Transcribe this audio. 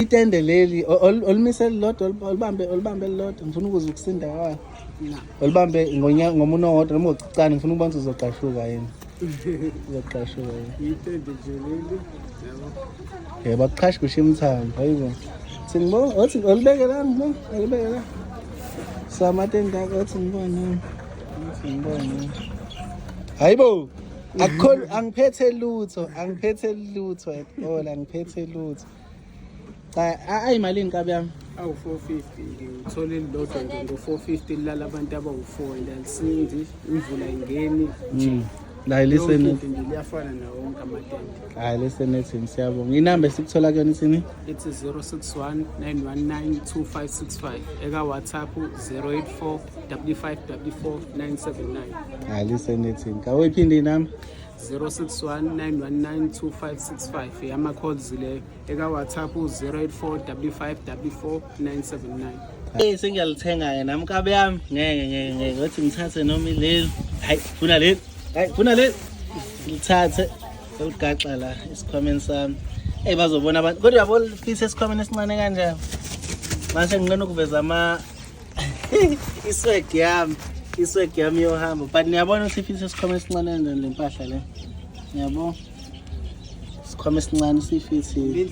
Itende leli olumise lilodwa olibambe lilodwa ngifuna ukuze ukusinda kwalo. Olibambe ngomuno owodwa noma ucicane ngifuna ukubona ukuthi uzoqashuka yini. Uzoqashuka yini. Itende nje leli. Yabo. Yebo akuqhashi kusho imthambo hayibo. Singibona othi olibeke la ngibona olibeke la. Samatende akho othi ngibona. Ngibona. Hayibo. Akho angiphethe lutho all angiphethe lutho. Ayimalini kabi yami? Awu 450 ngithole lodwa nje ngo450 lala abantu abawu4 lalisindi imvula ingeni nje. La listen liyafana nawo wonke amatende. Hayi listen ethi siyabonga. Inamba esikuthola kuyona isini? It's 061 919 2565 eka WhatsApp 084 5554 979. Hayi listen ethi kawephinde inamba 061 919 2565 yama calls le eka WhatsApp 084 5554 979. Sengiyalithenga ke nami kabe yami ngeke ngathi ngithathe noma ileli. Hayi funa leli. Hayi funa leli. Ngithathe ugaxa la isikhwameni sami. Bazobona abantu. Kodwa yabo fisa esikhwameni esincane kanjani? Manje ngingena ukuveza isweg yami yohamba. But niyabona ukuthi fisa esikhwameni esincane kanjani le mpahla le. Ngiyabona. Isikhwama esincane sifithile.